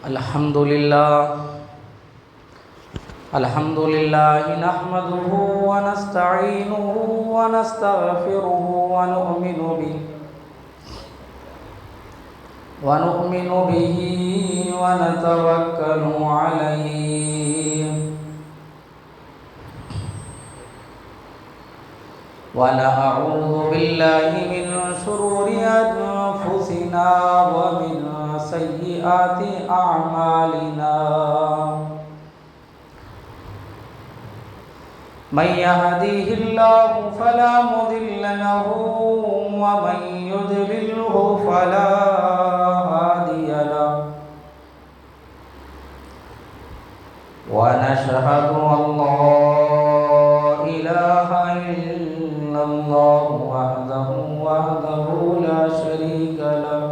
الحمد لله نحمده ونستعينه ونستغفره ونؤمن به ونتوكل عليه ونعوذ بالله من شرور أنفسنا ومن سيئات أعمالنا من يهديه الله فلا مضل له ومن يضلله فلا هادي له ونشهد أن لا إله إلا الله وحده لا شريك له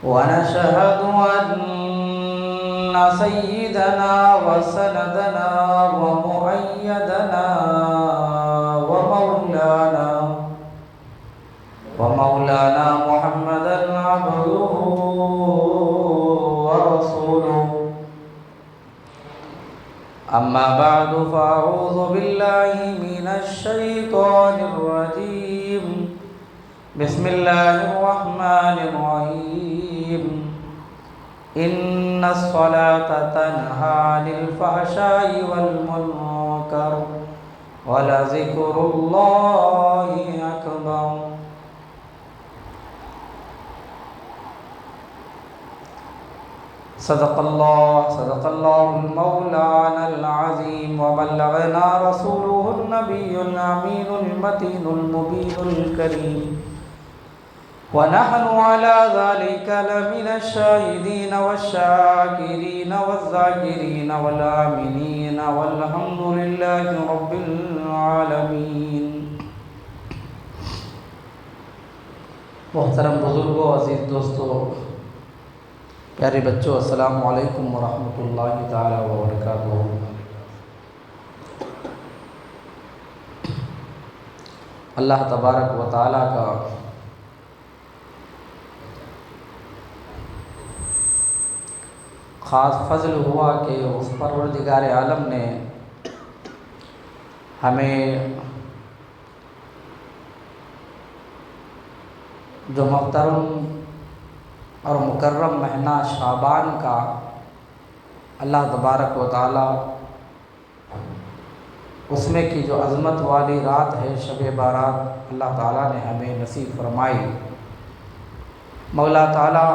ونشهد أن سيدنا وسندنا ومؤيدنا ومولانا محمدا عبده ورسوله أما بعد فأعوذ بالله من الشيطان الرجيم بسم الله الرحمن الرحيم إن الصلاة تنهى عن الفحشاء والمنكر ولذكر الله أكبر صدق الله المولانا العظيم وبلغنا رسوله النبي الأمين المتين المبين الكريم ونحن على ذلك لمن الشاهدين والشاكرين والذاكرين والآمنين والحمد لله رب العالمين. محترم بزرگوں، عزیز دوستو، پیارے بچوں، السلام علیکم ورحمۃ اللہ تعالی وبرکاتہ. اللہ تبارک و تعالی کا خاص فضل ہوا کہ اس پروردگار عالم نے ہمیں جو محترم اور مکرم مہینہ شعبان کا اللہ تبارک و تعالی اس میں کی جو عظمت والی رات ہے شب بارات اللہ تعالیٰ نے ہمیں نصیب فرمائی. مولا تعالیٰ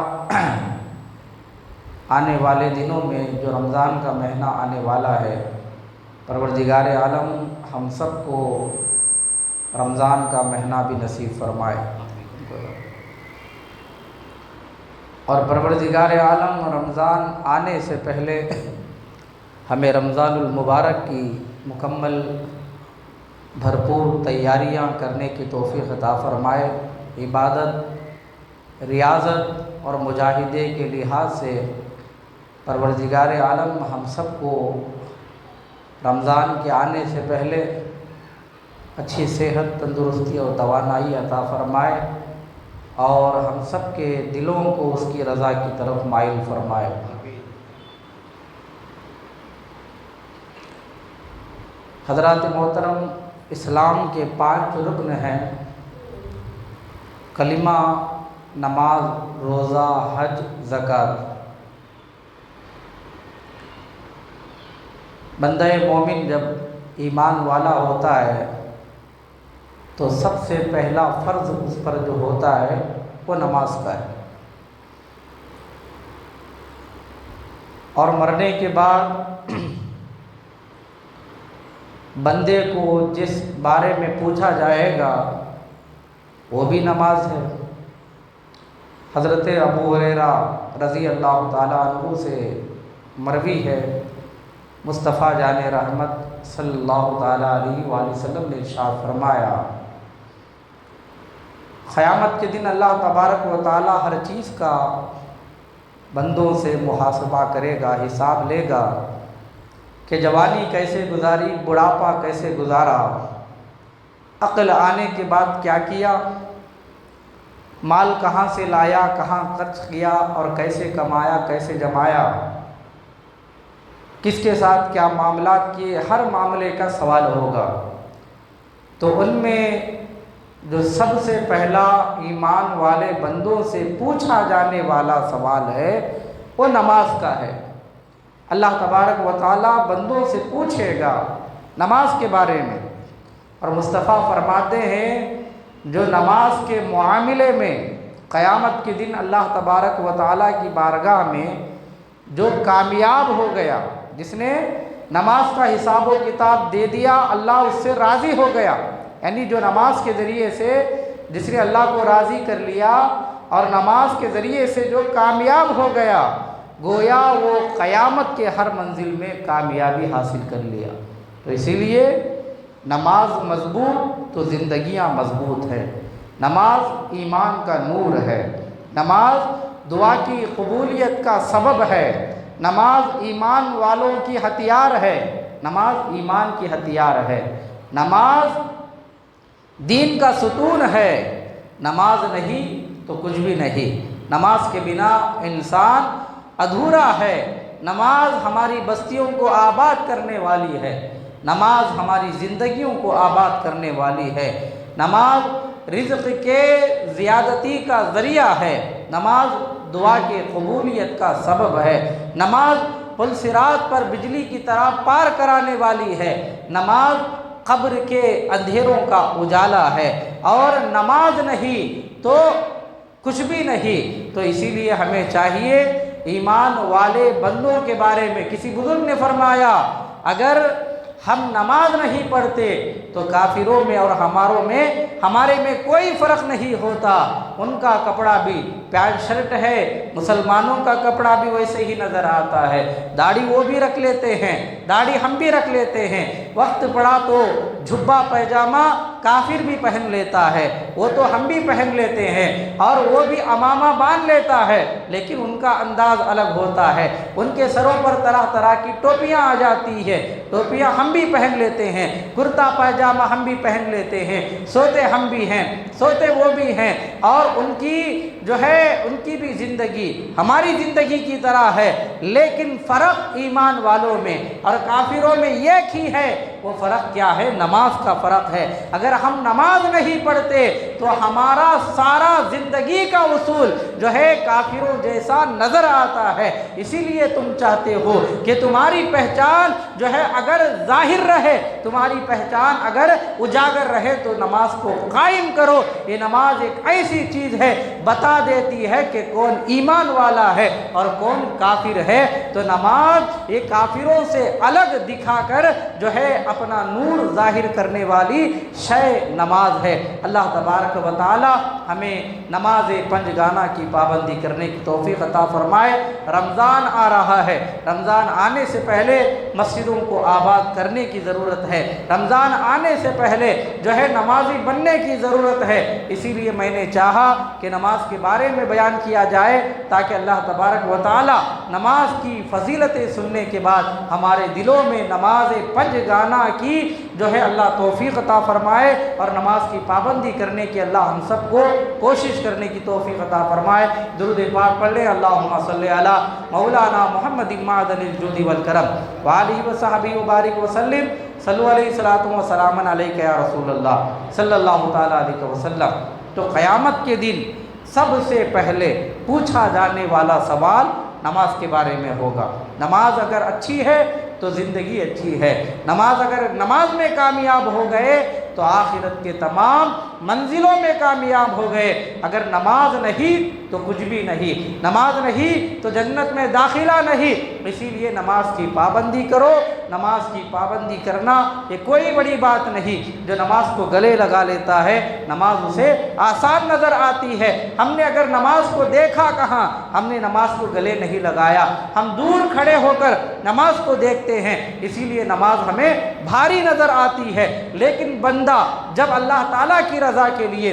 آنے والے دنوں میں جو رمضان کا مہینہ آنے والا ہے، پروردگار عالم ہم سب کو رمضان کا مہینہ بھی نصیب فرمائے. اور پروردگار عالم رمضان آنے سے پہلے ہمیں رمضان المبارک کی مکمل بھرپور تیاریاں کرنے کی توفیق عطا فرمائے. عبادت، ریاضت اور مجاہدے کے لحاظ سے پروردگار عالم ہم سب کو رمضان کے آنے سے پہلے اچھی صحت، تندرستی اور توانائی عطا فرمائے اور ہم سب کے دلوں کو اس کی رضا کی طرف مائل فرمائے. حضرات محترم، اسلام کے 5 رکن ہیں: کلمہ، نماز، روزہ، حج، زکوٰۃ. بندہ مومن جب ایمان والا ہوتا ہے تو سب سے پہلا فرض اس پر جو ہوتا ہے وہ نماز کا ہے، اور مرنے کے بعد بندے کو جس بارے میں پوچھا جائے گا وہ بھی نماز ہے. حضرت ابو ہریرہ رضی اللہ تعالیٰ عنہ سے مروی ہے، مصطفیٰ جان رحمت صلی اللہ تعالیٰ علیہ وآلہ وسلم نے ارشاد فرمایا، قیامت کے دن اللہ تبارک و تعالیٰ ہر چیز کا بندوں سے محاسبہ کرے گا، حساب لے گا کہ جوانی کیسے گزاری، بڑھاپا کیسے گزارا، عقل آنے کے بعد کیا کیا، مال کہاں سے لایا، کہاں خرچ کیا اور کیسے کمایا، کیسے جمایا، کس کے ساتھ کیا معاملات کیے، ہر معاملے کا سوال ہوگا۔ تو ان میں جو سب سے پہلا ایمان والے بندوں سے پوچھا جانے والا سوال ہے وہ نماز کا ہے۔ اللہ تبارک و تعالیٰ بندوں سے پوچھے گا نماز کے بارے میں، اور مصطفیٰ فرماتے ہیں جو نماز کے معاملے میں قیامت کے دن اللہ تبارک و تعالیٰ کی بارگاہ میں جو کامیاب ہو گیا، جس نے نماز کا حساب و کتاب دے دیا، اللہ اس سے راضی ہو گیا، یعنی جو نماز کے ذریعے سے جس نے اللہ کو راضی کر لیا اور نماز کے ذریعے سے جو کامیاب ہو گیا، گویا وہ قیامت کے ہر منزل میں کامیابی حاصل کر لیا۔ تو اسی لیے نماز مضبوط تو زندگیاں مضبوط ہے۔ نماز ایمان کا نور ہے، نماز دعا کی قبولیت کا سبب ہے، نماز ایمان والوں کی ہتھیار ہے، نماز ایمان کی ہتھیار ہے، نماز دین کا ستون ہے۔ نماز نہیں تو کچھ بھی نہیں، نماز کے بنا انسان ادھورا ہے۔ نماز ہماری بستیوں کو آباد کرنے والی ہے، نماز ہماری زندگیوں کو آباد کرنے والی ہے، نماز رزق کے زیادتی کا ذریعہ ہے، نماز دعا کے قبولیت کا سبب ہے، نماز پل صراط پر بجلی کی طرح پار کرانے والی ہے، نماز قبر کے اندھیروں کا اجالا ہے، اور نماز نہیں تو کچھ بھی نہیں۔ تو اسی لیے ہمیں چاہیے ایمان والے بندوں کے بارے میں کسی بزرگ نے فرمایا اگر ہم نماز نہیں پڑھتے تو کافروں میں اور ہمارے میں کوئی فرق نہیں ہوتا، ان کا کپڑا بھی پینٹ شرٹ ہے، مسلمانوں کا کپڑا بھی ویسے ہی نظر آتا ہے، داڑھی وہ بھی رکھ لیتے ہیں، داڑھی ہم بھی رکھ لیتے ہیں، وقت پڑا تو جھبا پیجامہ کافر بھی پہن لیتا ہے، وہ تو ہم بھی پہن لیتے ہیں، اور وہ بھی امامہ باندھ لیتا ہے، لیکن ان کا انداز الگ ہوتا ہے، ان کے سروں پر طرح طرح کی ٹوپیاں آ جاتی ہے، ٹوپیاں ہم بھی پہن لیتے ہیں، کرتا پائجامہ ہم بھی پہن لیتے ہیں، سوتے ہم بھی ہیں، سوتے وہ بھی ہیں، اور ان کی جو ہے ان کی بھی زندگی ہماری زندگی کی طرح ہے، لیکن فرق ایمان والوں میں اور کافروں میں ایک ہی ہے۔ وہ فرق کیا ہے؟ نماز کا فرق ہے۔ اگر ہم نماز نہیں پڑھتے تو ہمارا سارا زندگی کا اصول جو ہے کافروں جیسا نظر آتا ہے۔ اسی لیے تم چاہتے ہو کہ تمہاری پہچان جو ہے اگر ظاہر رہے، تمہاری پہچان اگر اجاگر رہے تو نماز کو قائم کرو۔ یہ نماز ایک ایسی چیز ہے بتا دیتی ہے کہ کون ایمان والا ہے اور کون کافر ہے۔ تو نماز یہ کافروں سے الگ دکھا کر جو ہے اپنا نور ظاہر کرنے والی شے نماز ہے۔ اللہ تبارک و تعالی ہمیں نماز پنج گانہ کی پابندی کرنے کی توفیق عطا فرمائے۔ رمضان آ رہا ہے، رمضان آنے سے پہلے مسجدوں کو آباد کرنے کی ضرورت ہے، رمضان آنے سے پہلے جو ہے نمازی بننے کی ضرورت ہے۔ اسی لیے میں نے چاہا کہ نماز کے بارے میں بیان کیا جائے تاکہ اللہ تبارک و تعالی نماز کی فضیلتیں سننے کے بعد ہمارے دلوں میں نماز پنج گانہ کی جو ہے اللہ توفیق عطا فرمائے، اور نماز کی پابندی کرنے کی اللہ ہم سب کو کوشش کرنے کی توفیق عطا فرمائے۔ درود پاک پڑھ لیں۔ اللہم صلی علی مولانا محمد معدن الجود والکرم وآلہ وصحبہ وبارک وسلم۔ صلو علیہ الصلاۃ والسلام علیک یا رسول اللہ صلی اللہ تعالیٰ علیہ وسلم۔ تو قیامت کے دن سب سے پہلے پوچھا جانے والا سوال نماز کے بارے میں ہوگا۔ نماز اگر اچھی ہے تو زندگی اچھی ہے، اگر نماز میں کامیاب ہو گئے تو آخرت کے تمام منزلوں میں کامیاب ہو گئے۔ اگر نماز نہیں تو کچھ بھی نہیں، نماز نہیں تو جنت میں داخلہ نہیں۔ اسی لیے نماز کی پابندی کرو۔ نماز کی پابندی کرنا یہ کوئی بڑی بات نہیں۔ جو نماز کو گلے لگا لیتا ہے نماز اسے آسان نظر آتی ہے۔ ہم نے اگر نماز کو دیکھا کہاں؟ ہم نے نماز کو گلے نہیں لگایا، ہم دور کھڑے ہو کر نماز کو دیکھتے ہیں، اسی لیے نماز ہمیں بھاری نظر آتی ہے۔ لیکن بندہ جب اللہ تعالیٰ کی رضا کے لیے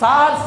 7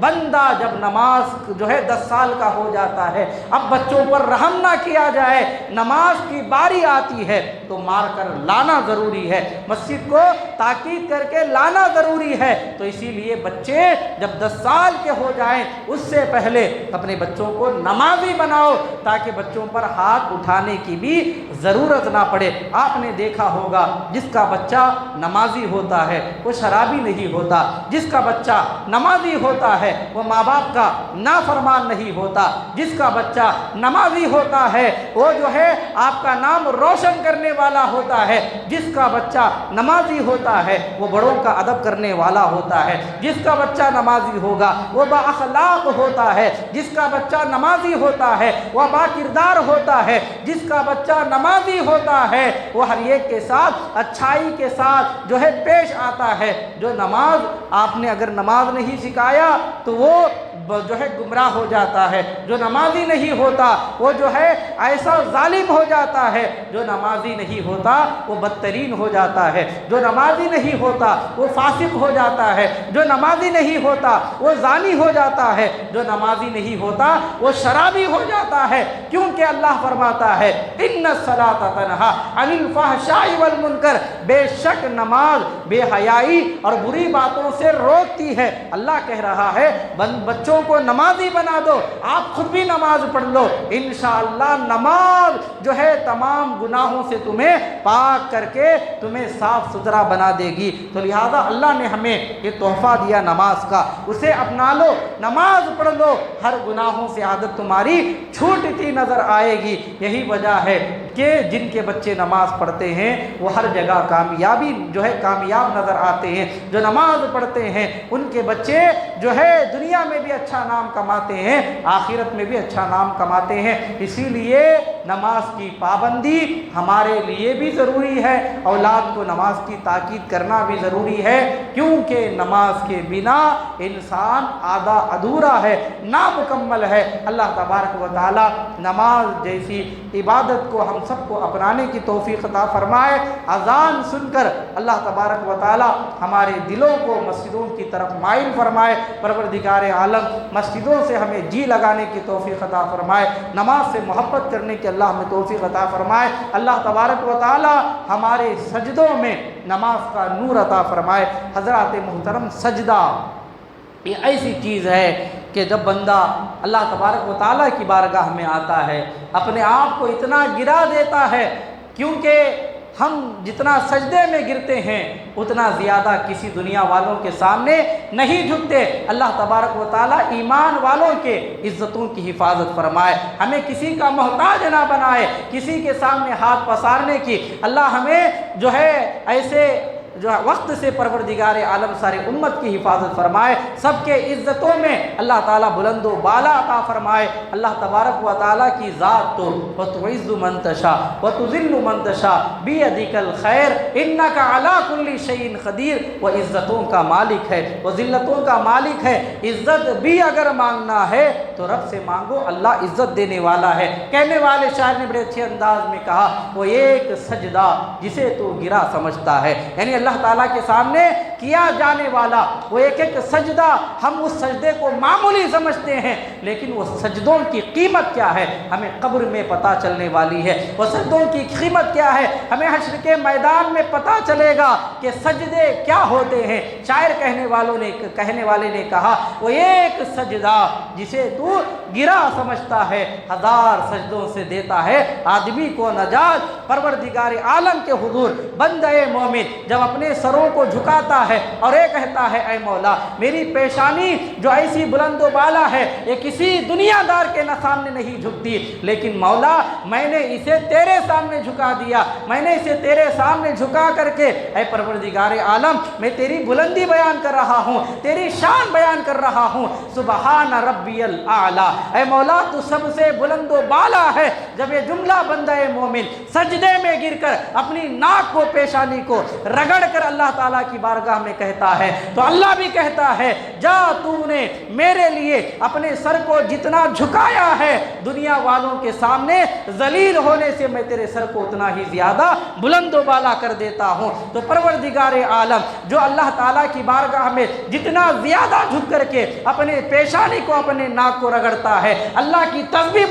بندہ جب نماز جو ہے 10 سال کا ہو جاتا ہے، اب بچوں پر رحم نہ کیا جائے، نماز کی باری آتی ہے تو مار کر لانا ضروری ہے، مسجد کو تاکید کر کے لانا ضروری ہے۔ تو اسی لیے بچے جب 10 سال کے ہو جائیں اس سے پہلے اپنے بچوں کو نمازی بناؤ، تاکہ بچوں پر ہاتھ اٹھانے کی بھی ضرورت نہ پڑے۔ آپ نے دیکھا ہوگا جس کا بچہ نمازی ہوتا ہے وہ شرابی نہیں ہوتا، جس کا بچہ نمازی ہوتا ہے وہ ماں باپ کا نافرمان نہیں ہوتا، جس کا بچہ نمازی ہوتا ہے وہ جو ہے آپ کا نام روشن کرنے والا ہوتا ہے، جس کا بچہ نمازی ہوتا ہے وہ بڑوں کا ادب کرنے والا ہوتا ہے، جس کا بچہ نمازی ہوگا وہ با اخلاق ہوتا ہے، جس کا بچہ نمازی ہوتا ہے وہ با کردار ہوتا ہے، جس کا بچہ نمازی ہوتا ہے وہ ہر ایک کے ساتھ اچھائی کے ساتھ جو ہے پیش آتا ہے۔ جو نماز آپ نے اگر نماز نہیں سکھایا تو وہ جو ہے گمراہ ہو جاتا ہے، جو نمازی نہیں ہوتا وہ جو ہے ایسا ظالم ہو جاتا ہے، جو نمازی نہیں ہوتا وہ بدترین ہو جاتا ہے، جو نمازی نہیں ہوتا وہ فاسق ہو جاتا ہے، جو نمازی نہیں ہوتا وہ زانی ہو جاتا ہے، جو نمازی نہیں ہوتا وہ شرابی ہو جاتا ہے، کیونکہ اللہ فرماتا ہے ان الصلاۃ تنہی عن الفحشاء والمنکر، بے شک نماز بے حیائی اور بری باتوں سے روکتی ہے۔ اللہ کہہ رہا ہے بچوں کو نمازی بنا دو، آپ خود بھی نماز پڑھ لو، انشاءاللہ نماز جو ہے تمام گناہوں سے تمہیں پاک کر کے تمہیں صاف ستھرا بنا دے گی۔ تو لہذا اللہ نے ہمیں یہ تحفہ دیا نماز کا، اسے اپنا لو، نماز پڑھ لو، ہر گناہوں سے عادت تمہاری چھوٹتی نظر آئے گی۔ یہی وجہ ہے کہ جن کے بچے نماز پڑھتے ہیں وہ ہر جگہ کامیابی جو ہے کامیاب نظر آتے ہیں، جو نماز پڑھتے ہیں ان کے بچے جو ہے دنیا میں بھی اچھا نام کماتے ہیں، آخرت میں بھی اچھا نام کماتے ہیں۔ اسی لیے نماز کی پابندی ہمارے لیے بھی ضروری ہے، اولاد کو نماز کی تاکید کرنا بھی ضروری ہے، کیونکہ نماز کے بنا انسان آدھا ادھورا ہے، نامکمل ہے۔ اللہ تبارک و تعالی نماز جیسی عبادت کو ہم سب کو اپنانے کی توفیق عطا فرمائے۔ اذان سن کر اللہ تبارک و تعالی ہمارے دلوں کو مسجدوں کی طرف مائل فرمائے۔ پروردگار عالم مسجدوں سے ہمیں جی لگانے کی توفیق عطا فرمائے، نماز سے محبت کرنے کی اللہ ہمیں توفیق عطا فرمائے۔ اللہ تبارک و تعالی ہمارے سجدوں میں نماز کا نور عطا فرمائے۔ حضرات محترم، سجدہ یہ ایسی چیز ہے کہ جب بندہ اللہ تبارک و تعالیٰ کی بارگاہ میں آتا ہے اپنے آپ کو اتنا گرا دیتا ہے، کیونکہ ہم جتنا سجدے میں گرتے ہیں اتنا زیادہ کسی دنیا والوں کے سامنے نہیں جھکتے۔ اللہ تبارک و تعالیٰ ایمان والوں کے عزتوں کی حفاظت فرمائے، ہمیں کسی کا محتاج نہ بنائے، کسی کے سامنے ہاتھ پسارنے کی اللہ ہمیں جو ہے ایسے جو وقت سے پروردگار عالم سارے امت کی حفاظت فرمائے، سب کے عزتوں میں اللہ تعالیٰ بلند و بالا عطا فرمائے۔ اللہ تبارک و تعالیٰ کی ذات تو وَتُعِزُّ مَن تَشَاءُ وَتُذِلُّ مَن تَشَاءُ بِيَدِكَ الْخَيْرُ إِنَّكَ عَلَىٰ كُلِّ شَيْءٍ قدیر، وہ عزتوں کا مالک ہے، وہ ذلتوں کا مالک ہے۔ عزت بھی اگر مانگنا ہے تو رب سے مانگو، اللہ عزت دینے والا ہے۔ کہنے والے شاعر نے بڑے اچھے انداز میں کہا وہ ایک سجدہ جسے تو گرا سمجھتا ہے، یعنی اللہ تعالیٰ کے سامنے کیا جانے والا وہ ایک ایک سجدہ، ہم اس سجدے کو معمولی سمجھتے ہیں، لیکن وہ سجدوں کی قیمت کیا ہے ہمیں قبر میں پتہ چلنے والی ہے۔ وہ سجدوں کی قیمت کیا ہے ہمیں حشر کے میدان میں پتہ چلے گا کہ سجدے کیا ہوتے ہیں۔ شاعر کہنے والے نے کہا وہ ایک سجدہ جسے تو گرا سمجھتا ہے، ہزار سجدوں سے دیتا ہے آدمی کو نجات۔ پروردگار عالم کے حضور بندہ مومن جب اپنے سروں کو جھکاتا ہے اور یہ کہتا ہے اے مولا میری پیشانی جو ایسی بلند و بالا ہے یہ کسی دنیا دار کے سامنے نہیں جھکتی، لیکن مولا میں نے اسے تیرے سامنے جھکا دیا، میں نے اسے تیرے سامنے جھکا کر کے اے پروردگار عالم میں تیری بلندی بیان کر رہا ہوں، تیری شان بیان کر رہا ہوں، سبحان ربی الاعلیٰ، اے مولا تو سب سے بلند و بالا ہے۔ جب یہ جملہ بندہ مومن سجدے میں گر کر اپنی ناک کو پیشانی کو رگڑ بڑھ کر اللہ تعالیٰ کی بارگاہ میں کہتا ہے تو اللہ بھی کہتا ہے جا تو نے میرے لیے اپنے سر کو جتنا جھکایا ہے دنیا والوں کے سامنے ذلیل ہونے سے میں تیرے سر کو اتنا ہی زیادہ بلند و بالا کر دیتا ہوں۔ تو پروردگار عالم جو اللہ تعالیٰ کی بارگاہ میں جتنا زیادہ جھک کر کے اپنے پیشانی کو اپنے ناک کو رگڑتا ہے اللہ کی تسبیح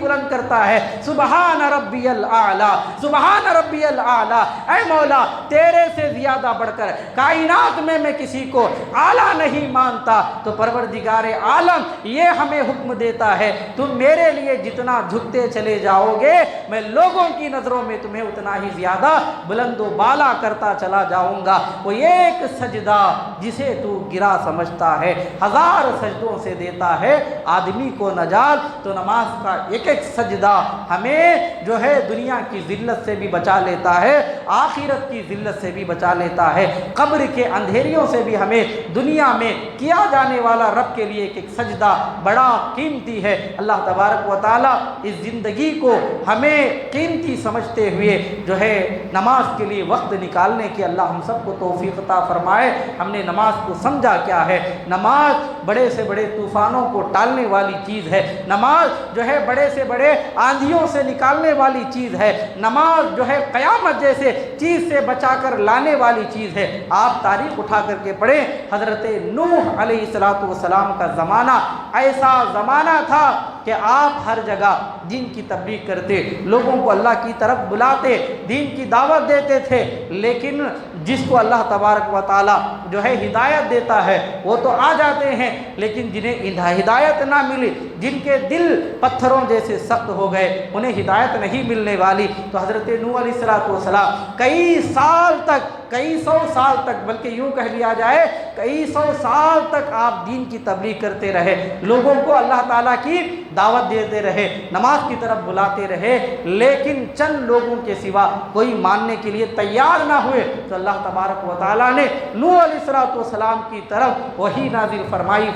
بلند کرتا ہے سبحان ربی الاعلیٰ سبحان ربی الاعلیٰ، اے مولا تیرے سے زیادہ بڑھ کر کائنات میں کسی کو اعلیٰ نہیں مانتا۔ تو پروردگار عالم یہ ہمیں حکم دیتا ہے تم میرے لیے جتنا جھکتے چلے جاؤ گے میں لوگوں کی نظروں میں تمہیں اتنا ہی زیادہ بلند و بالا کرتا چلا جاؤں گا۔ وہ ایک سجدہ جسے تو گرا سمجھتا ہے 1000 سجدوں سے دیتا ہے آدمی کو نجات۔ تو نماز کا ایک ایک سجدہ ہمیں جو ہے دنیا کی ذلت سے بھی بچا لیتا ہے، آخرت کی ذلت سے بھی بچا لیتا ہے، قبر کے اندھیریوں سے بھی ہمیں دنیا میں کیا جانے والا رب کے لیے ایک سجدہ بڑا قیمتی ہے۔ اللہ تبارک و تعالیٰ اس زندگی کو ہمیں قیمتی سمجھتے ہوئے جو ہے نماز کے لیے وقت نکالنے کی اللہ ہم سب کو توفیق عطا فرمائے۔ ہم نے نماز کو سمجھا کیا ہے؟ نماز بڑے سے بڑے طوفانوں کو ٹالنے والی چیز ہے، نماز جو ہے بڑے سے بڑے آندھیوں سے نکالنے والی چیز ہے، نماز جو ہے قیامت جیسے چیز سے بچا کر لانے والی چیز ہے۔ آپ تاریخ اٹھا کر کے پڑھیں، حضرت نوح علیہ السلام کا زمانہ ایسا زمانہ تھا کہ آپ ہر جگہ دین کی تبلیغ کرتے، لوگوں کو اللہ کی طرف بلاتے، دین کی دعوت دیتے تھے، لیکن جس کو اللہ تبارک و تعالیٰ جو ہے ہدایت دیتا ہے وہ تو آ جاتے ہیں، لیکن جنہیں ہدایت نہ ملی، جن کے دل پتھروں جیسے سخت ہو گئے، انہیں ہدایت نہیں ملنے والی۔ تو حضرت نوح علیہ السلام کئی سو سال تک بلکہ یوں کہہ لیا جائے کئی سو سال تک آپ دین کی تبلیغ کرتے رہے، لوگوں کو اللہ تعالیٰ کی دعوت دیتے رہے، نماز کی طرف بلاتے رہے، لیکن چند لوگوں کے سوا کوئی ماننے کے لیے تیار نہ ہوئے۔ تو اللہ تبارک و تعالیٰ نے نوح علیہ السلام کی طرف وحی نازل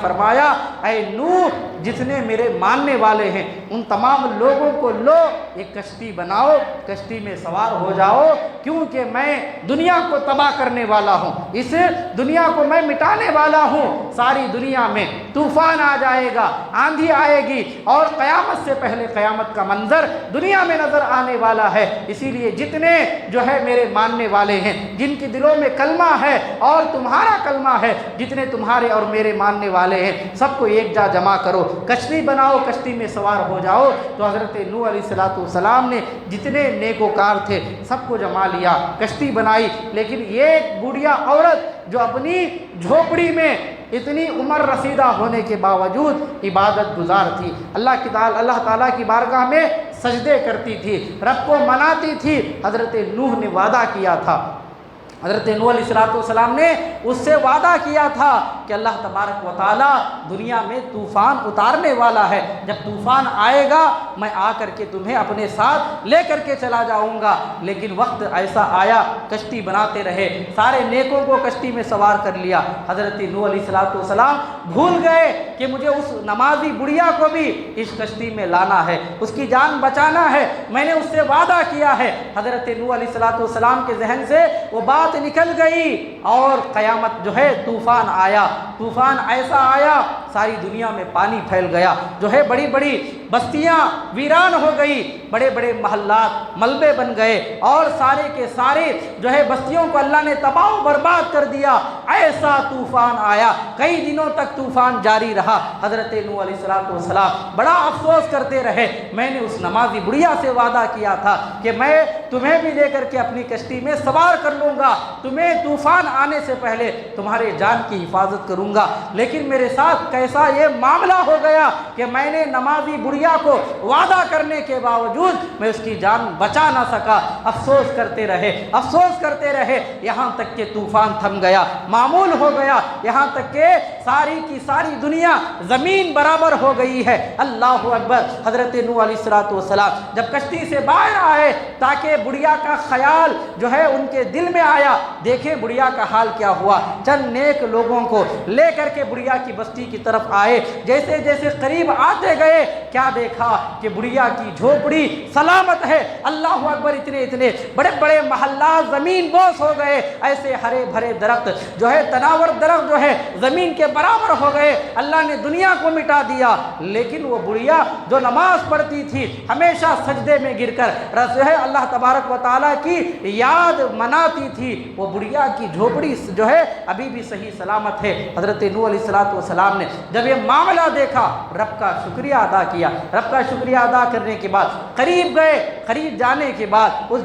فرمایا اے نوح جتنے میرے ماننے والے ہیں ان تمام لوگوں کو لو ایک کشتی بناؤ، کشتی میں سوار ہو جاؤ، کیونکہ میں دنیا کو تباہ کرنے والا ہوں، اس دنیا کو میں مٹانے والا ہوں۔ ساری دنیا میں طوفان آ جائے گا، آندھی آئے گی، اور قیامت سے پہلے قیامت کا منظر دنیا میں نظر آنے والا ہے۔ اسی لیے جتنے جو ہے میرے ماننے والے ہیں، جن کے دلوں میں کلمہ ہے اور تمہارا کلمہ ہے، جتنے تمہارے اور میرے ماننے والے ہیں، سب کو ایک جا جمع کرو، کشتی بناؤ، کشتی میں سوار ہو جاؤ۔ تو حضرت نوح علیہ السلام نے جتنے نیکوکار تھے سب کو جمع لیا، کشتی بنائی، لیکن ایک بوڑھیا عورت جو اپنی جھوپڑی میں اتنی عمر رسیدہ ہونے کے باوجود عبادت گزار تھی، اللہ تعالیٰ کی بارگاہ میں سجدے کرتی تھی، رب کو مناتی تھی۔ حضرت نوح نے وعدہ کیا تھا، حضرت نوح علیہ السلام نے اس سے وعدہ کیا تھا کہ اللہ تبارک و تعالیٰ دنیا میں طوفان اتارنے والا ہے، جب طوفان آئے گا میں آ کر کے تمہیں اپنے ساتھ لے کر کے چلا جاؤں گا۔ لیکن وقت ایسا آیا، کشتی بناتے رہے، سارے نیکوں کو کشتی میں سوار کر لیا، حضرت نوح علیہ السلام بھول گئے کہ مجھے اس نمازی بڑھیا کو بھی اس کشتی میں لانا ہے، اس کی جان بچانا ہے، میں نے اس سے وعدہ کیا ہے۔ حضرت نوح علیہ السلام کے ذہن سے وہ بات نکل گئی، اور قیامت جو ہے طوفان آیا، طوفان ایسا آیا ساری دنیا میں پانی پھیل گیا، جو ہے بڑی بڑی بستیاں ویران ہو گئی، بڑے بڑے محلات ملبے بن گئے، اور سارے کے سارے جو ہے بستیوں کو اللہ نے تباہ و برباد کر دیا۔ ایسا طوفان آیا، کئی دنوں تک طوفان جاری رہا۔ حضرت نوح علیہ السلام بڑا افسوس کرتے رہے، میں نے اس نمازی بڑھیا سے وعدہ کیا تھا کہ میں تمہیں بھی لے کر کے اپنی کشتی میں سوار کر لوں گا، تمہیں طوفان آنے سے پہلے تمہارے جان کی حفاظت کروں گا، لیکن میرے ساتھ کیسا یہ معاملہ ہو گیا کہ میں نے نمازی بڑھیا کو وعدہ کرنے کے باوجود میں اس کی جان بچا نہ سکا۔ افسوس کرتے رہے، یہاں تک کہ طوفان تھم گیا، معمول ہو گیا، یہاں تک کہ ساری کی ساری دنیا زمین برابر ہو گئی ہے۔ اللہ اکبر۔ حضرت نوح علیہ السلام جب کشتی سے باہر آئے تاکہ بڑھیا کا خیال جو ہے ان کے دل میں آیا، دیکھیں بڑھیا کا حال کیا ہوا، چند نیک لوگوں کو لے کر کے بڑھیا کی بستی کی طرف آئے، جیسے جیسے قریب آتے گئے کیا دیکھا کہ بڑھیا کی جھوپڑی سلامت ہے۔ اللہ اکبر، اتنے بڑے بڑے محلات زمین بوس ہو گئے، ایسے ہرے بھرے درخت جو ہے، تناور درخت جو ہے زمین کے برابر ہو گئے۔ اللہ نے دنیا کو مٹا دیا، لیکن وہ بڑھیا جو نماز پڑھتی تھی ہمیشہ سجدے میں گر کر جو ہے اللہ تبارک و تعالیٰ کی یاد مناتی تھی، وہ بڑھیا کی جھوپڑی جو ہے ابھی بھی صحیح سلامت ہے۔ حضرت نوح علیہ السلام نے جب یہ معاملہ دیکھا، رب کا شکریہ ادا کیا۔ رب کا شکریہ ادا کرنے کے بعد قریب گئے، قریب جانے کے بعد اس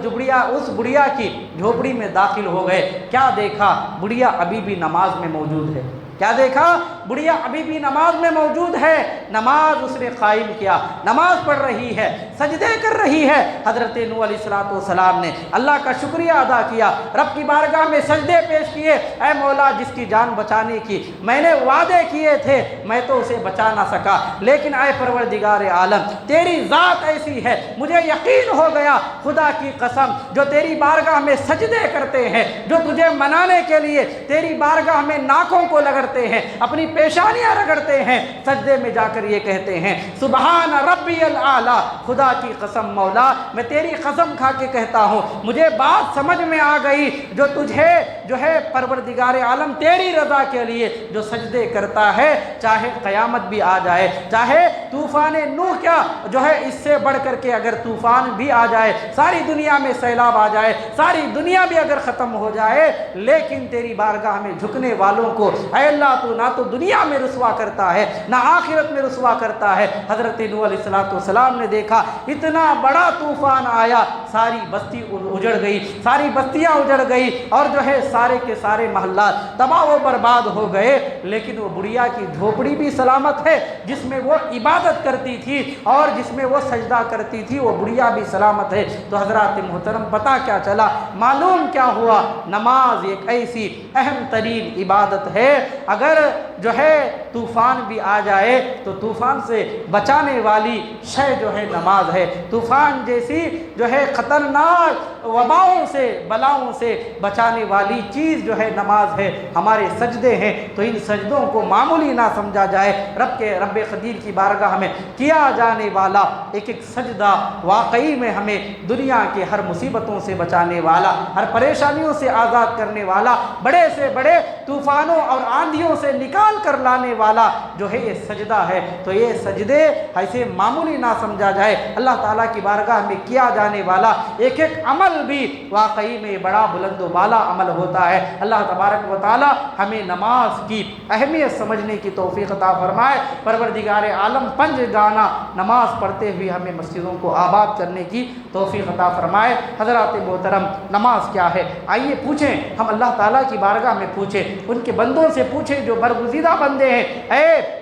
بڑھیا کی جھوپڑی میں داخل ہو گئے۔ کیا دیکھا؟ بڑھیا ابھی بھی نماز میں موجود ہے۔ کیا دیکھا؟ بڑھیا ابھی بھی نماز میں موجود ہے، نماز اس نے قائم کیا، نماز پڑھ رہی ہے، سجدے کر رہی ہے۔ حضرت نوح علیہ السلام نے اللہ کا شکریہ ادا کیا، رب کی بارگاہ میں سجدے پیش کیے، اے مولا جس کی جان بچانے کی میں نے وعدے کیے تھے میں تو اسے بچا نہ سکا، لیکن اے پروردگار عالم تیری ذات ایسی ہے، مجھے یقین ہو گیا، خدا کی قسم جو تیری بارگاہ میں سجدے کرتے ہیں، جو تجھے منانے کے لیے تیری بارگاہ میں ناکوں کو رگڑتے ہیں، اپنی پیشانیاں رگڑتے ہیں، سجدے میں جا کر یہ کہتے ہیں سبحان ربی الاعلی، خدا کی قسم مولا میں تیری قسم کھا کے کہتا ہوں مجھے بات سمجھ میں آ گئی، جو تجھے جو ہے پروردگار عالم تیری رضا کے لیے جو سجدے کرتا ہے، چاہے قیامت بھی آ جائے، چاہے طوفان نوح کیا جو ہے اس سے بڑھ کر کے اگر طوفان بھی آ جائے، ساری دنیا میں سیلاب آ جائے، ساری دنیا بھی اگر ختم ہو جائے، لیکن تیری بارگاہ میں جھکنے والوں کو اے اللہ تو نہ تو دنیا میں رسوا کرتا ہے نہ آخرت میں رسوا کرتا ہے۔ حضرت نوح علیہ السلام نے دیکھا اتنا بڑا طوفان آیا، ساری بستی اجڑ گئی، ساری بستیاں اجڑ گئی، اور جو ہے سارے کے سارے محلات تباہ و برباد ہو گئے، لیکن وہ بڑھیا کی جھوپڑی بھی سلامت ہے جس میں وہ عبادت کرتی تھی اور جس میں وہ سجدہ کرتی تھی، وہ بڑھیا بھی سلامت ہے۔ تو حضرات محترم پتہ کیا چلا، معلوم کیا ہوا، نماز ایک ایسی اہم ترین عبادت ہے، اگر جو ہے طوفان بھی آ جائے تو طوفان سے بچانے والی شے جو ہے نماز ہے، طوفان جیسی جو ہے خطرناک وباؤں سے بلاؤں سے بچانے والی چیز جو ہے نماز ہے، ہمارے سجدے ہیں، تو ان سجدوں کو معمولی نہ سمجھا جائے، رب قدیر کی بارگاہ میں کیا جانے والا ایک ایک سجدہ واقعی میں ہمیں دنیا کے ہر مصیبتوں سے بچانے والا، ہر پریشانیوں سے آزاد کرنے والا، بڑے سے بڑے طوفانوں اور آندھیوں سے نکال کر لانے والا جو ہے یہ سجدہ ہے۔ تو یہ سجدے ایسے معمولی نہ سمجھا جائے، اللہ تعالیٰ کی بارگاہ میں کیا جانے والا ایک ایک عمل بھی واقعی میں بڑا بلند و بالا عمل ہوتا ہے۔ اللہ تبارک و تعالیٰ ہمیں نماز کی اہمیت سمجھنے کی توفیق عطا فرمائے۔ پروردگار عالم پنج گانا نماز پڑھتے ہوئے ہمیں مسجدوں کو آباد کرنے کی توفیق عطا فرمائے۔ حضرات محترم نماز کیا ہے؟ آئیے پوچھیں، ہم اللہ تعالیٰ کی بارگاہ میں پوچھیں، ان کے بندوں سے پوچھیں جو برگزیدہ بندے ہیں، اے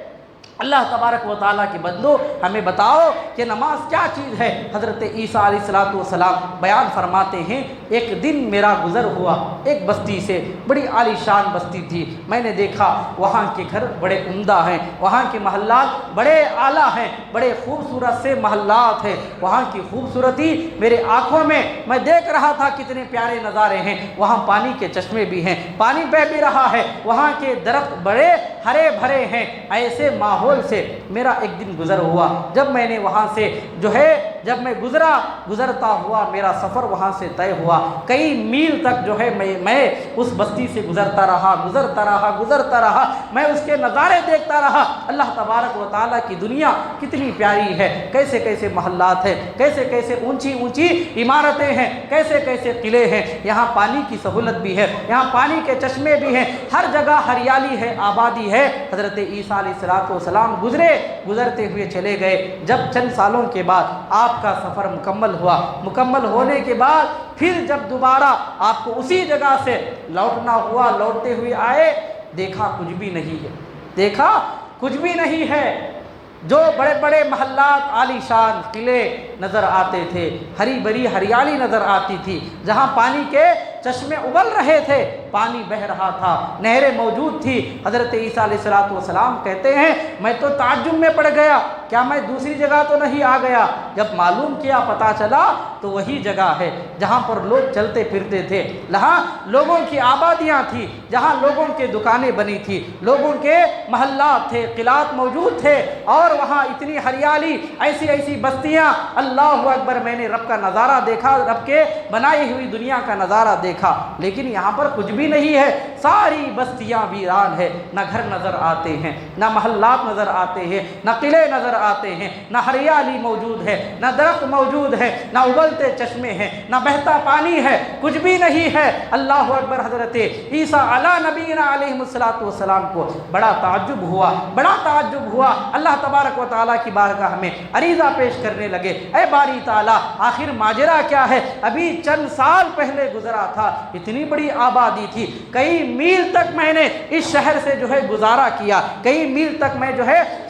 اللہ تبارک و تعالیٰ کے بندو ہمیں بتاؤ کہ نماز کیا چیز ہے۔ حضرت عیسیٰ علیہ السلام بیان فرماتے ہیں، ایک دن میرا گزر ہوا ایک بستی سے، بڑی عالی شان بستی تھی، میں نے دیکھا وہاں کے گھر بڑے عمدہ ہیں، وہاں کے محلات بڑے اعلیٰ ہیں، بڑے خوبصورت سے محلات ہیں، وہاں کی خوبصورتی میرے آنکھوں میں دیکھ رہا تھا، کتنے پیارے نظارے ہیں، وہاں پانی کے چشمے بھی ہیں، پانی بہہ بھی رہا ہے، وہاں کے درخت بڑے ہرے بھرے ہیں۔ ایسے ماحول سے میرا ایک دن گزر ہوا، جب میں نے وہاں سے جو ہے جب میں گزرتا ہوا میرا سفر وہاں سے طے ہوا، کئی میل تک جو ہے میں اس بستی سے گزرتا رہا، میں اس کے نظارے دیکھتا رہا۔ اللہ تبارک و تعالیٰ کی دنیا کتنی پیاری ہے، کیسے کیسے محلات ہیں، کیسے کیسے اونچی عمارتیں ہیں، کیسے کیسے قلعے ہیں، یہاں پانی کی سہولت بھی ہے، یہاں پانی کے چشمے بھی ہیں، ہر جگہ ہریالی ہے، آبادی ہے۔ حضرت عیسیٰ علیہ السلام گزرتے ہوئے چلے گئے، جب چند سالوں کے بعد آپ کا سفر مکمل ہوا، مکمل ہونے کے بعد پھر جب دوبارہ آپ کو اسی جگہ سے لوٹنا ہوا، لوٹتے ہوئے آئے، دیکھا کچھ بھی نہیں ہے، جو بڑے بڑے محلات عالی شان قلعے نظر آتے تھے، ہری بھری ہریالی نظر آتی تھی، جہاں پانی کے چشمے ابل رہے تھے، پانی بہہ رہا تھا، نہریں موجود تھی۔ حضرت عیسیٰ علیہ السلام کہتے ہیں میں تو تعجب میں پڑ گیا، کیا میں دوسری جگہ تو نہیں آ گیا؟ جب معلوم کیا پتہ چلا تو وہی جگہ ہے جہاں پر لوگ چلتے پھرتے تھے، جہاں لوگوں کی آبادیاں تھیں، جہاں لوگوں کے دکانیں بنی تھی، لوگوں کے محلات تھے، قلعات موجود تھے، اور وہاں اتنی ہریالی، ایسی ایسی بستیاں۔ اللہ اکبر، میں نے رب کا نظارہ دیکھا، رب کے بنائی ہوئی دنیا کا نظارہ دیکھا، لیکن یہاں پر کچھ بھی نہیں ہے، ساری بستیاں ویران ہے، نہ گھر نظر آتے ہیں، نہ محلات نظر آتے ہیں، نہ قلعے نظر آتے ہیں، نہ ہریالی موجود ہے، نہ درخت موجود ہے، نہ ابلتے چشمے ہیں، نہ بہتا پانی ہے، کچھ بھی نہیں ہے۔ اللہ اکبر۔ حضرت عیسیٰ علی نبینا علیہ السلام کو بڑا تعجب ہوا، بڑا تعجب ہوا۔ اللہ تبارک و تعالیٰ کی بارگاہ میں عریضہ پیش کرنے لگے، اے باری تعالیٰ، آخر ماجرا کیا ہے؟ ابھی چند سال پہلے گزرا تھا، اتنی بڑی آبادی تھی، کئی میل تک میں نے اس شہر سے گزارا کیا، کئی میل تک میں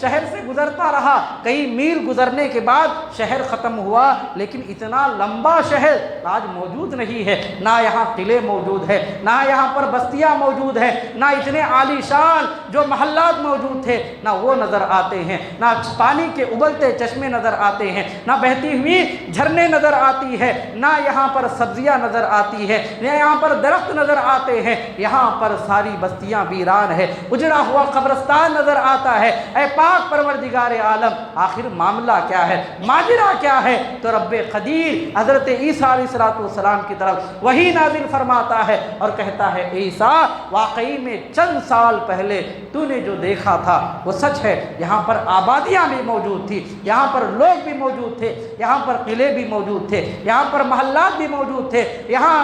شہر سے گزرتا رہا، کئی میل گزرنے کے بعد شہر ختم ہوا، لیکن اتنا لمبا شہر آج موجود نہیں ہے، نہ یہاں قلعے موجود ہے، نہ یہاں پر بستیاں موجود ہے، نہ اتنے عالی شان جو محلات موجود تھے نہ وہ نظر آتے ہیں، نہ پانی کے ابلتے چشمے نظر آتے ہیں، نہ بہتی ہوئی جھرنے نظر آتی ہے، نہ یہاں پر سبزیاں نظر آتی ہے، نہ یہاں پر درخت نظر آتے ہیں، یہاں پر ساری بستیاں ویران ہے، اجڑا ہوا قبرستان نظر آتا ہے۔ اے پاک پروردگار عالم، آخر معاملہ کیا ہے؟ ماجرا کیا ہے؟ تو رب قدیر حضرت عیسیٰ علیہ السلام کی طرف وحی نازل فرماتا ہے اور کہتا ہے عیسیٰ، واقعی میں چند سال پہلے تو نے جو دیکھا تھا وہ سچ ہے، یہاں پر آبادیاں بھی موجود تھی، یہاں پر لوگ بھی موجود تھے، یہاں پر قلعے بھی موجود تھے، یہاں پر محلات بھی موجود تھے، یہاں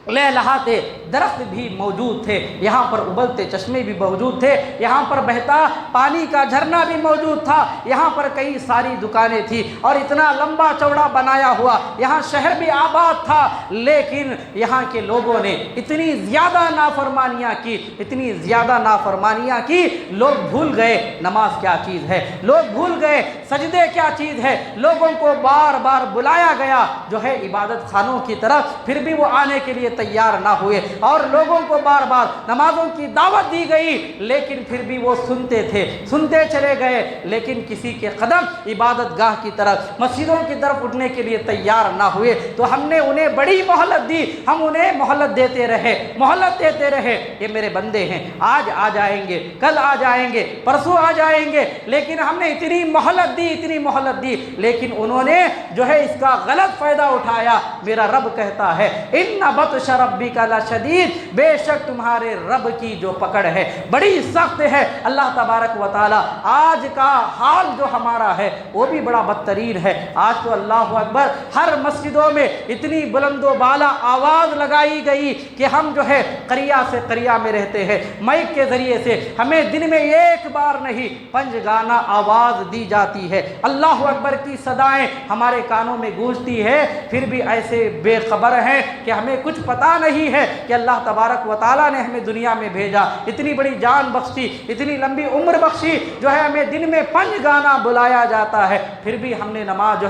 لہلہاتے درخت بھی موجود تھے، یہاں پر ابلتے چشمے بھی موجود تھے، یہاں پر بہتا پانی کا جھرنا بھی موجود تھا، یہاں پر کئی ساری دکانیں تھی، اور اتنا لمبا چوڑا بنایا ہوا یہاں شہر بھی آباد تھا، لیکن یہاں کے لوگوں نے اتنی زیادہ نافرمانیاں کی، اتنی زیادہ نافرمانیاں کی، لوگ بھول گئے نماز کیا چیز ہے، لوگ بھول گئے سجدے کیا چیز ہے، لوگوں کو بار بار بلایا گیا عبادت خانوں کی طرف، پھر بھی وہ آنے کے لیے تیار نہ ہوئے، اور لوگوں کو بار بار نمازوں کی دعوت دی گئی، لیکن پھر بھی وہ سنتے تھے، سنتے چلے گئے، لیکن کسی کے قدم عبادت گاہ کی طرف، مسجدوں کی طرف اٹھنے کے لیے تیار نہ ہوئے۔ تو ہم نے انہیں بڑی مہلت دی، ہم انہیں مہلت دیتے رہے، مہلت دیتے رہے، یہ میرے بندے ہیں، آج آ جائیں گے، کل آ جائیں گے، پرسوں آ جائیں گے، لیکن ہم نے اتنی مہلت دی، اتنی مہلت دی، لیکن انہوں نے اس کا غلط فائدہ اٹھایا۔ میرا رب کہتا ہے ان بطش ربک لشدید، بے شک تمہارے رب کی جو پکڑ ہے بڑی سخت ہے۔ اللہ تبارک و تعالی آج کا حال جو ہمارا ہے وہ بھی بڑا بدترین ہے۔ آج تو اللہ اکبر ہر مسجدوں میں اتنی بلند و بالا آواز لگائی گئی کہ ہم قریہ سے قریہ میں رہتے ہیں، مائک کے ذریعے سے ہمیں دن میں ایک بار نہیں 5 گانا آواز دی جاتی ہے، اللہ اکبر کی صدائیں ہمارے کانوں میں گونجتی ہے، پھر بھی ایسے بے خبر ہیں کہ ہمیں کچھ پتہ نہیں ہے کہ اللہ تبارک و تعالیٰ نے ہمیں دنیا میں بھیجا، اتنی بڑی جان بخشی، اتنی لمبی عمر بخشی، ہمیں دن میں 5 گانا بلایا جاتا ہے، پھر بھی ہم نے نماز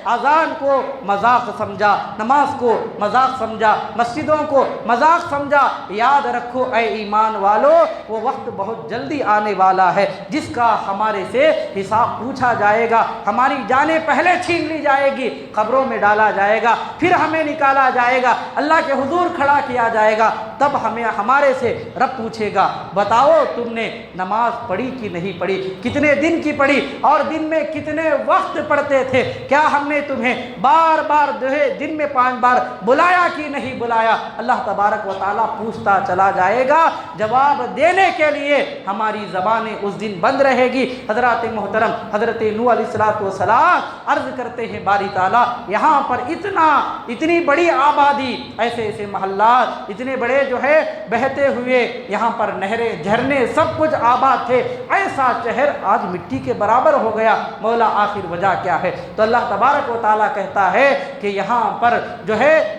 اذان کو مذاق سمجھا، نماز کو مذاق سمجھا، مسجدوں کو مذاق سمجھا۔ یاد رکھو اے ایمان والو، وہ وقت بہت جلدی آنے والا ہے جس کا ہمارے سے حساب پوچھا جائے گا، ہماری جانیں پہلے چھین لی جائے گی، قبروں میں ڈالا جائے گا، پھر ہمیں نکالا جائے گا، اللہ کے حضور کھڑا کیا جائے گا، تب ہمارے سے رب پوچھے گا بتاؤ تم نے نماز پڑھی کہ نہیں پڑھی، کتنے دن کی پڑھی، اور دن میں کتنے وقت پڑھتے تھے، کیا ہم نے تمہیں بار بار دن میں 5 بار بلایا کہ نہیں بلایا۔ اللہ تبارک و تعالیٰ پوچھتا چلا جائے گا، جواب دینے کے لیے ہماری زبانیں اس دن بند رہے گی۔ حضرات محترم حضرت نوح علیہ السلام عرض کرتے ہیں باری تعالیٰ یہاں پر اتنی بڑی آبادی، ایسے محلات، اتنے بڑے بہتے ہوئے یہاں پر نہریں، جھرنے، سب کچھ آباد تھے، ایسا شہر آج مٹی کے برابر ہو گیا، مولا آخر وجہ کیا ہے؟ تو اللہ تبارک و تعالیٰ کہتا ہے کہ یہاں پر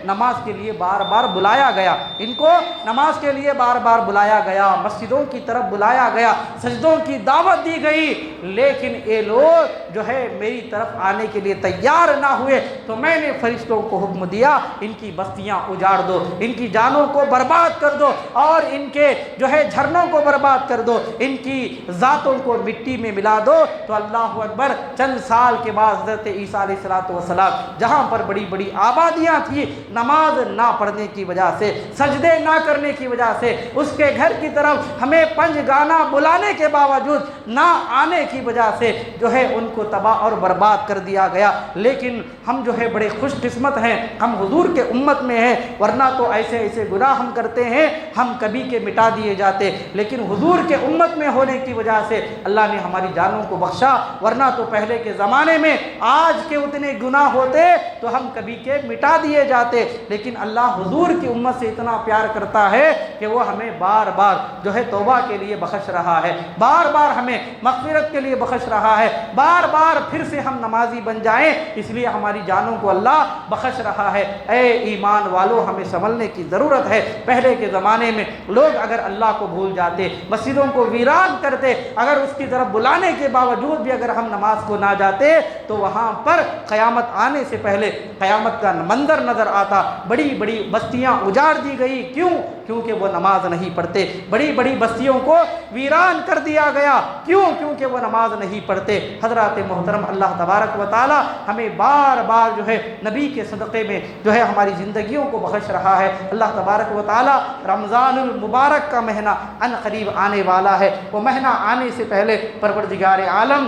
نماز کے لیے بار بار بلایا گیا، ان کو نماز کے لیے بار بار بلایا گیا، مسجدوں کی طرف بلایا گیا، سجدوں کی دعوت دی گئی، لیکن یہ لوگ میری طرف آنے کے لیے تیار نہ ہوئے، تو میں نے فرشتوں کو حکم دیا ان کی بستیاں اجاڑ دو، ان کی جانوں کو برباد کر دو اور ان کے جو ہے جھرنوں کو برباد کر دو، ان کی ذاتوں کو مٹی میں ملا دو۔ تو اللہ اکبر، چند سال کے بعد حضرت عیسیٰ علیہ السلام جہاں پر بڑی بڑی آبادیاں تھیں، نماز نہ پڑھنے کی وجہ سے، سجدے نہ کرنے کی وجہ سے، اس کے گھر کی طرف ہمیں پنج گانا بلانے کے باوجود نہ آنے کی وجہ سے جو ہے ان کو تباہ اور برباد کر دیا گیا۔ لیکن ہم جو ہے بڑے خوش قسمت ہیں، ہم حضور کے امت میں ہیں، ورنہ تو ایسے ایسے گناہ ہم کرتے ہیں ہم کبھی کے مٹا دیے جاتے، لیکن حضور کے امت میں ہونے کی وجہ سے اللہ نے ہماری جانوں کو بخشا، ورنہ تو پہلے کے زمانے میں آج کے اتنے گناہ ہوتے تو ہم کبھی کے مٹا دیے جاتے، لیکن اللہ حضور کی امت سے اتنا پیار کرتا ہے کہ وہ ہمیں بار بار جو ہے توبہ کے لیے بخش رہا ہے، بار بار ہمیں مغفرت کے لیے بخش رہا ہے، بار بار پھر سے ہم نمازی بن جائیں، اس لیے ہماری جانوں کو اللہ بخش رہا ہے۔ اے ایمان والو، ہمیں سنبھلنے کی ضرورت ہے۔ پہلے کے زمانے میں لوگ اگر اللہ کو بھول جاتے، مسجدوں کو ویران کرتے، اگر اس کی طرف بلانے کے باوجود بھی اگر ہم نماز کو نہ جاتے تو وہاں پر قیامت آنے سے پہلے قیامت کا منظر نظر آتا، بڑی بڑی بستیاں اجاڑ دی گئی، کیوں؟ کیونکہ وہ نماز نہیں پڑھتے، بڑی بڑی بستیوں کو ویران کر دیا گیا، کیوں؟ کیونکہ وہ نماز نہیں پڑھتے۔ حضرات محترم، اللہ تبارک و تعالی ہمیں بار بار جو ہے نبی کے صدقے میں جو ہے ہماری زندگیوں کو بخش رہا ہے۔ اللہ تبارک و تعالی رمضان المبارک کا مہینہ ان قریب آنے والا ہے، وہ مہینہ آنے سے پہلے پروردگار عالم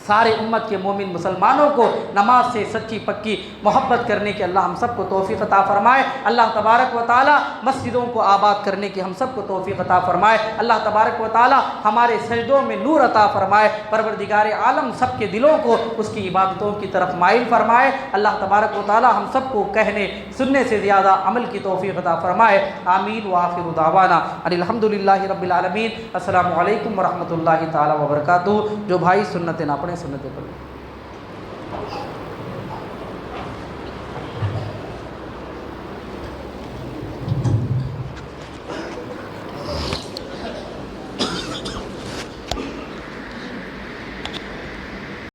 سارے امت کے مومن مسلمانوں کو نماز سے سچی پکی محبت کرنے کی اللہ ہم سب کو توفیق عطا فرمائے۔ اللہ تبارک و تعالی مسجدوں کو آباد کرنے کی ہم سب کو توفیق عطا فرمائے۔ اللہ تبارک و تعالی ہمارے سجدوں میں نور عطا فرمائے۔ پروردگار عالم سب کے دلوں کو اس کی عبادتوں کی طرف مائل فرمائے۔ اللہ تبارک و تعالی ہم سب کو کہنے سننے سے زیادہ عمل کی توفیق عطا فرمائے۔ آمین وآخر دعوانا ان الحمدللہ رب العالمین۔ السلام علیکم ورحمۃ اللہ تعالی وبرکاتہ۔ جو بھائی سنت نہ پڑھیں سنتیں پڑھیں۔